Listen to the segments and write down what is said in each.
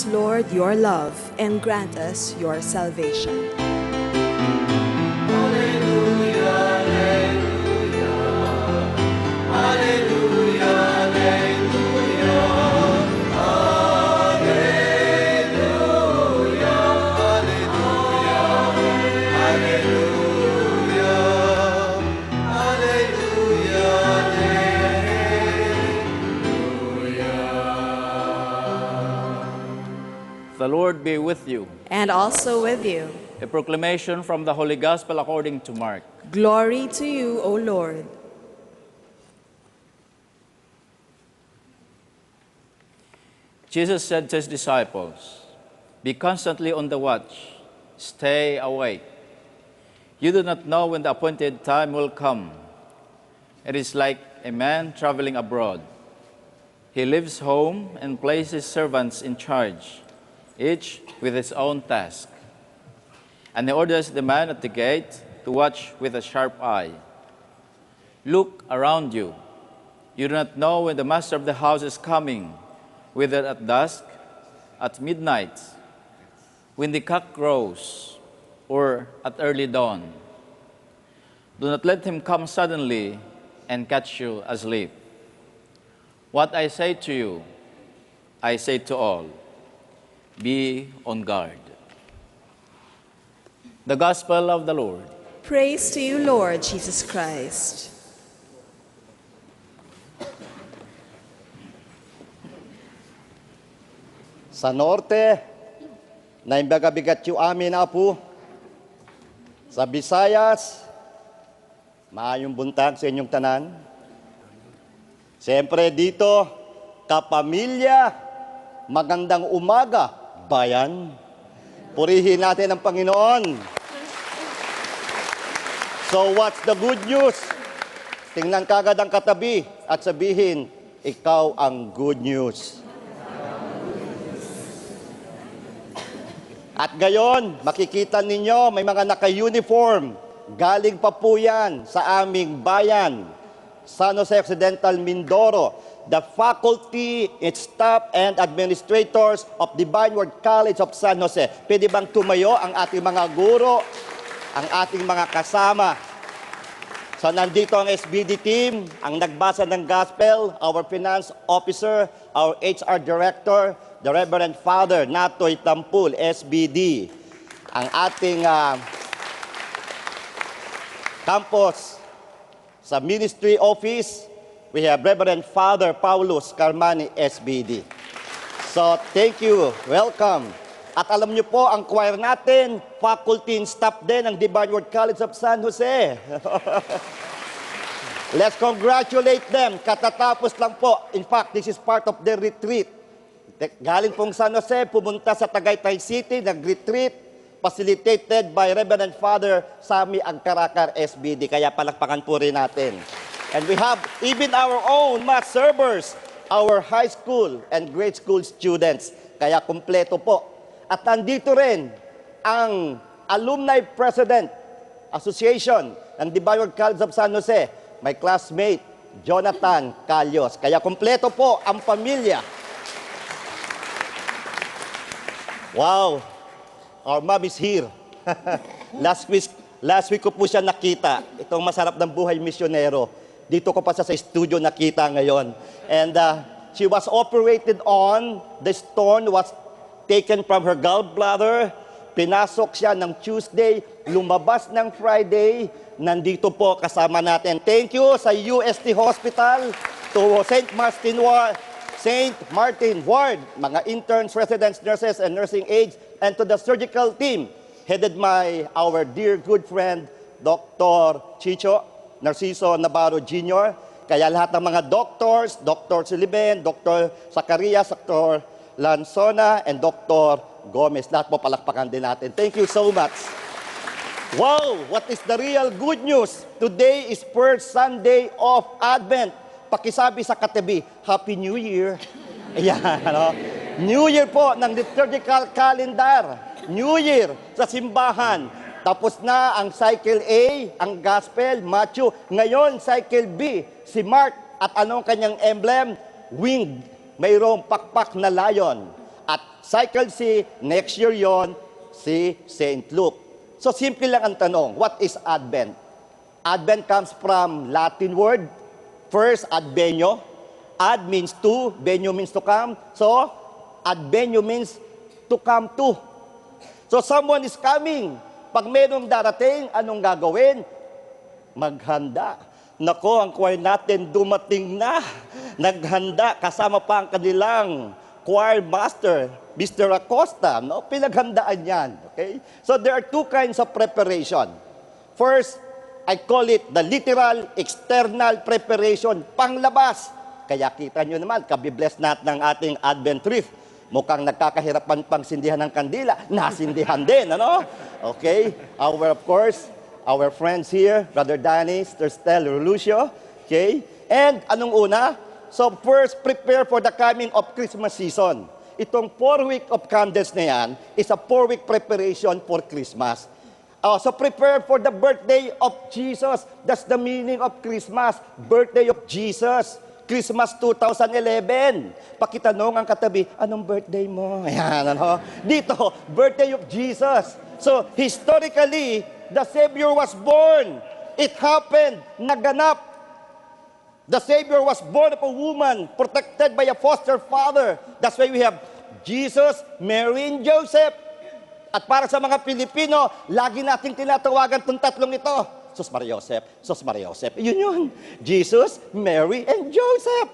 us, Lord, your love, and grant us your salvation. The Lord be with you. And also with you. A proclamation from the Holy Gospel according to Mark. Glory to you, O Lord. Jesus said to his disciples, "Be constantly on the watch, stay awake. You do not know when the appointed time will come. It is like a man traveling abroad. He leaves home and places servants in charge, each with his own task. And he orders the man at the gate to watch with a sharp eye. Look around you. You do not know when the master of the house is coming, whether at dusk, at midnight, when the cock crows, or at early dawn. Do not let him come suddenly and catch you asleep. What I say to you, I say to all, be on guard." The Gospel of the Lord. Praise to you, Lord Jesus Christ. Sa norte, naimbagabigat yu amin apo. Sa Visayas, maayong buntag sa inyong tanan. Siyempre dito, kapamilya, magandang umaga, bayan. Purihin natin ang Panginoon. So what's the good news? Tingnan kagad ang katabi at sabihin, ikaw ang good news. At gayon, makikita ninyo, may mga naka-uniform. Galing pa po yan sa aming bayan, San Jose Occidental, Mindoro. The faculty, its staff, and administrators of Divine Word College of San Jose. Pwede bang tumayo ang ating mga guro, ang ating mga kasama? So nandito ang SBD team, ang nagbasa ng gospel, our finance officer, our HR director, the Reverend Father Natoy Tampul, SBD. Ang ating campus sa ministry office, we have Reverend Father Paulus Carmani, SBD. So thank you, welcome. At alam niyo po, ang choir natin, faculty and staff din ng Divine Word College of San Jose. Let's congratulate them. Katatapos lang po. In fact, this is part of their retreat. Galing pong San Jose, pumunta sa Tagaytay City, nag-retreat, facilitated by Reverend Father Sammy Agcarakar, SBD. Kaya palakpakan po rin natin. And we have even our own mass servers, our high school and grade school students. Kaya kumpleto po. At nandito rin ang Alumni President Association ng Divine Word College of San Jose, my classmate, Jonathan Calyos. Kaya kumpleto po ang pamilya. Wow, our mom is here. last week ko po siya nakita. Itong masarap ng buhay misyonero. Dito ko pa sa studio nakita ngayon. And she was operated on. The stone was taken from her gallbladder. Pinasok siya ng Tuesday. Lumabas ng Friday. Nandito po kasama natin. Thank you sa UST Hospital, to St. Martin Ward, mga interns, residents, nurses, and nursing aides, and to the surgical team, headed by our dear good friend, Dr. Chicho Narciso Navarro Jr., kaya lahat ng mga doctors, Dr. Siliben, Dr. Zacarias, Dr. Lansona, and Dr. Gomez, lahat po palakpakan din natin. Thank you so much. Wow, what is the real good news? Today is first Sunday of Advent. Pakisabi sa katabi, Happy New Year. Ayan, ano? New Year po ng liturgical calendar. New Year sa simbahan. Tapos na ang cycle A, ang gospel, Matthew. Ngayon, cycle B, si Mark. At anong kanyang emblem? Winged. Mayroong pakpak na lion. At Cycle C, next year yon, si St. Luke. So simple lang ang tanong, what is Advent? Advent comes from Latin word. First, advenio. Ad means to, venio means to come. So, advenio means to come to. So, someone is coming. Pag mayroong darating, anong gagawin? Maghanda. Nako, ang choir natin dumating na. Naghanda, kasama pa ang kanilang choir master, Mr. Acosta. No? Pinaghandaan yan. Okay? So, there are two kinds of preparation. First, I call it the literal external preparation, panglabas. Kaya kita nyo naman, kabibless natin ng ating Advent wreath. Mukhang nagkakahirapan pang sindihan ng kandila. Nasindihan din, ano? Okay? Of course, our friends here, Brother Danny, Sister Stel Lucio. Okay? And anong una? So first, prepare for the coming of Christmas season. Itong 4-week of candles na yan is a 4-week preparation for Christmas. So prepare for the birthday of Jesus. That's the meaning of Christmas. Birthday of Jesus. Christmas 2011. Pakitanong ang katabi, anong birthday mo? Ayan, ano? Dito, birthday of Jesus. So, historically, the Savior was born. It happened, naganap. The Savior was born of a woman, protected by a foster father. That's why we have Jesus, Mary, and Joseph. At para sa mga Pilipino, lagi nating tinatawagan itong tatlong ito. Sus Maria Joseph, Sus Maria Joseph. Yun. Jesus, Mary, and Joseph.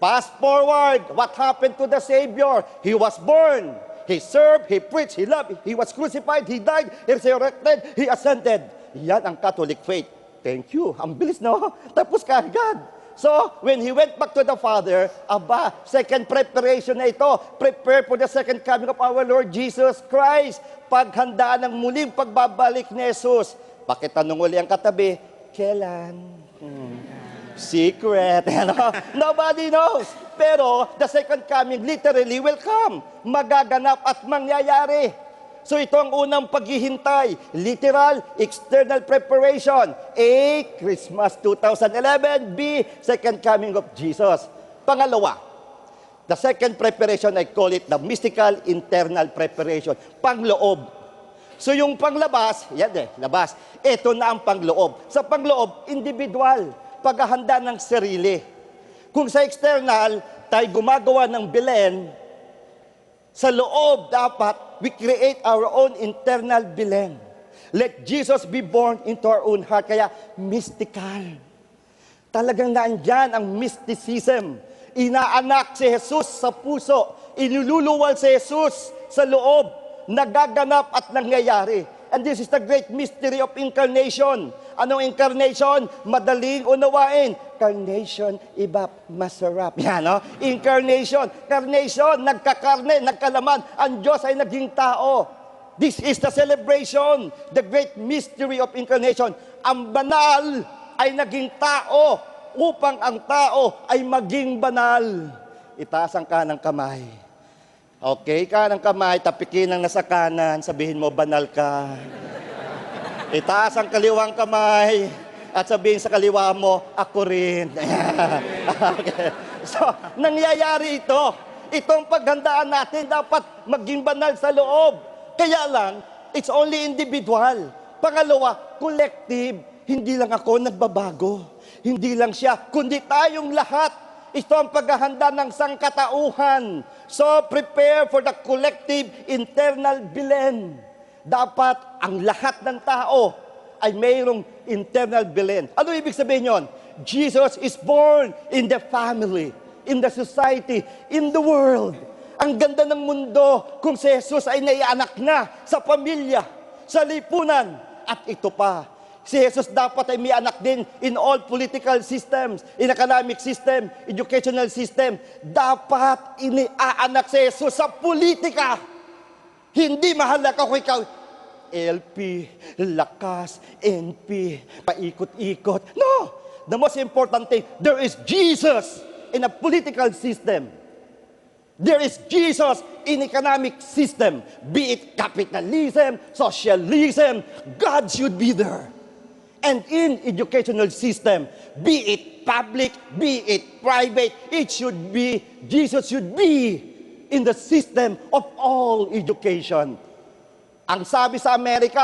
Fast forward, what happened to the Savior? He was born. He served, He preached, He loved, He was crucified, He died, He resurrected, He ascended. Yan ang Catholic faith. Thank you. Ang bilis, no? Tapos kaagad. So, when He went back to the Father, second preparation na ito. Prepare for the second coming of our Lord Jesus Christ. Paghandaan ng muling pagbabalik ni Jesus. Pakitanong uli ang katabi, kailan? Secret. Nobody knows. Pero, the second coming literally will come. Magaganap at mangyayari. So ito ang unang paghihintay. Literal, external preparation. A, Christmas 2011. B, second coming of Jesus. Pangalawa, the second preparation, I call it the mystical internal preparation. Pangloob. So yung panglabas, yan labas. Ito na ang pangloob. Sa pangloob, individual. Paghahanda ng sarili. Kung sa external, tayo gumagawa ng Belen, sa loob dapat we create our own internal Belen. Let Jesus be born into our own heart. Kaya mystical. Talagang naandyan ang mysticism. Inaanak si Jesus sa puso. Inululuwal si Jesus sa loob. Nagaganap at nangyayari. And this is the great mystery of incarnation. Anong incarnation? Madaling unawain. Carnation, iba, masarap. Yan, no? Incarnation. Carnation, nagkakarne, nagkalaman. Ang Diyos ay naging tao. This is the celebration, the great mystery of incarnation. Ang banal ay naging tao upang ang tao ay maging banal. Itaas ang kanang kamay. Okay, kanang kamay, tapikin ang nasa kanan, sabihin mo, banal ka. Itaas ang kaliwang kamay, at sabihin sa kaliwa mo, ako rin. Okay. So, nangyayari ito. Itong paghandaan natin, dapat maging banal sa loob. Kaya lang, it's only individual. Pangalawa, collective. Hindi lang ako nagbabago. Hindi lang siya, kundi tayong lahat. Ito ang paghahanda ng sangkatauhan. So, prepare for the collective internal Belen. Dapat ang lahat ng tao ay mayroong internal Belen. Ano ibig sabihin yon? Jesus is born in the family, in the society, in the world. Ang ganda ng mundo kung si Jesus ay naianak na sa pamilya, sa lipunan. At ito pa, si Jesus dapat ay may anak din in all political systems, in economic system, educational system. Dapat iniaanak si Jesus sa politika. Hindi mahalaga kung ikaw, LP, lakas, NP, paikot-ikot. No! The most important thing, there is Jesus in a political system. There is Jesus in economic system. Be it capitalism, socialism, God should be there. And in educational system, be it public, be it private, it should be, Jesus should be in the system of all education. Ang sabi sa Amerika,